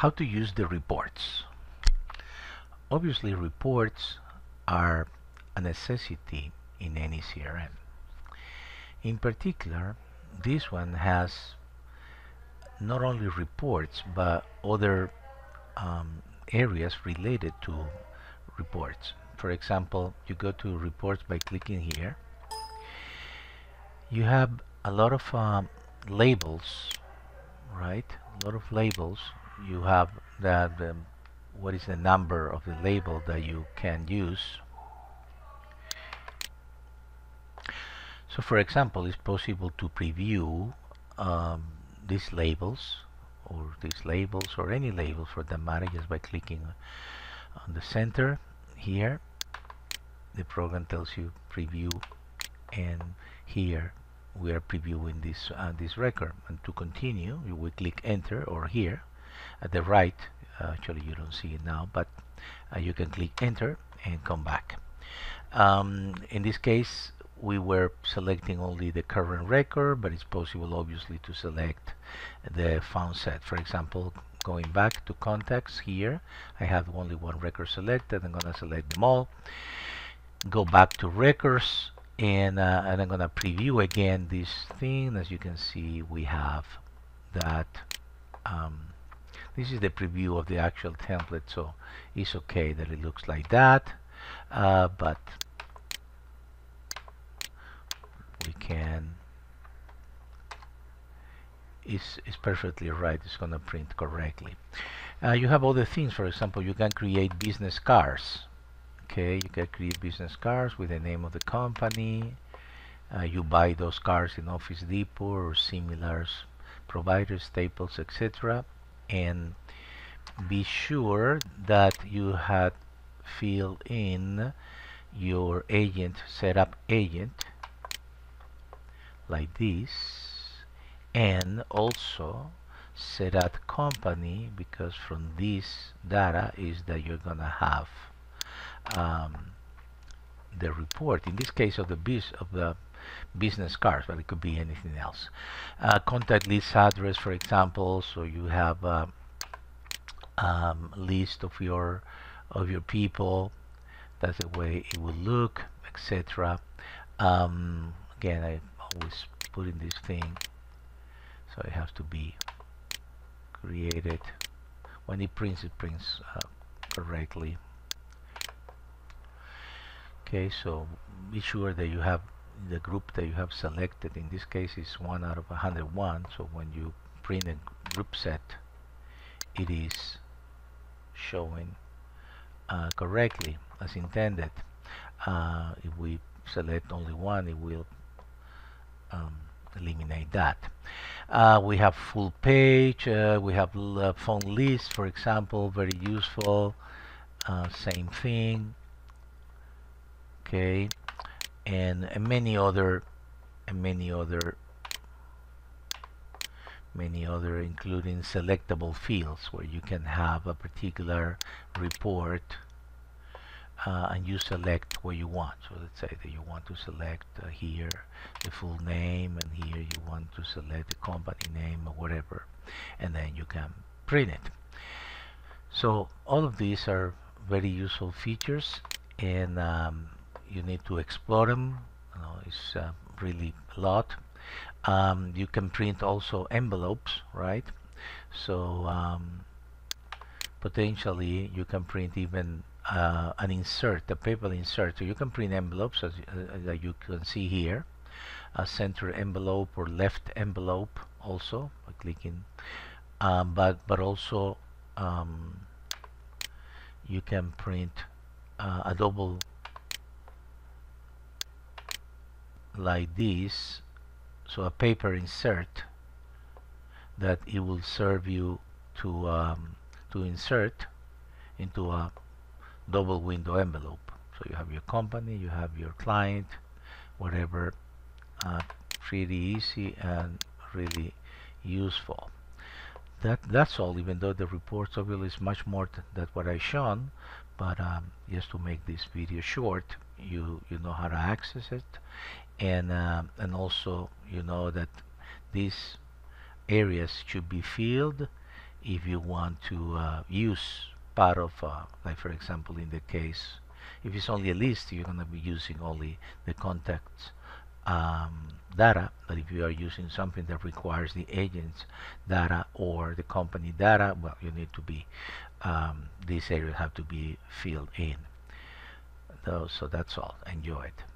How to use the reports. Obviously, reports are a necessity in any CRM. In particular, this one has not only reports but other areas related to reports. For example, you go to reports by clicking here. You have a lot of labels, right? A lot of labels. You have what is the number of the label that you can use. So for example, it's possible to preview these labels or any label for that matter just by clicking on the center here. The program tells you preview, and here we are previewing this record. And to continue, you will click enter, or here at the right. Actually, you don't see it now, but you can click enter and come back. In this case, we were selecting only the current record, but it's possible obviously to select the found set. For example, going back to contacts here, I have only one record selected. I'm going to select them all. Go back to records, and I'm going to preview again this thing. As you can see, we have that. This is the preview of the actual template, so it's okay that it looks like that, but we can, it's perfectly right. It's going to print correctly. You have other things. For example, you can create business cards. Okay, you can create business cards with the name of the company. You buy those cards in Office Depot or similar providers, Staples, etc. And be sure that you had filled in your agent, setup agent, like this, and also set up company, because from this data is that you're gonna have the report. In this case of the business cards, but it could be anything else. Contact list address, for example, so you have a list of your people. That's the way it will look, etc. Again, I always put in this thing, so it has to be created. When it prints correctly. Okay, so be sure that you have the group that you have selected. In this case is 1 out of 101, so when you print a group set, it is showing correctly as intended. If we select only one, it will eliminate that. We have full page, we have phone list, for example, very useful. Same thing. Okay, and many other including selectable fields where you can have a particular report and you select what you want. So let's say that you want to select here the full name, and here you want to select the company name or whatever, and then you can print it. So all of these are very useful features, and you need to explore them. It's really a lot. You can print also envelopes, right? So potentially you can print even an insert, a paper insert. So you can print envelopes, as you can see here, a center envelope or left envelope also by clicking. But also you can print a double like this, so a paper insert that it will serve you to insert into a double window envelope. So you have your company, you have your client, whatever. Pretty easy and really useful. That's all, even though the reports obviously is much more than what I've shown, but just to make this video short, you know how to access it, and also you know that these areas should be filled if you want to use part of, like for example, in the case, if it's only a list, you're going to be using only the contacts data. But if you are using something that requires the agent's data or the company data, well, you need to be, these areas have to be filled in. So that's all. Enjoy it.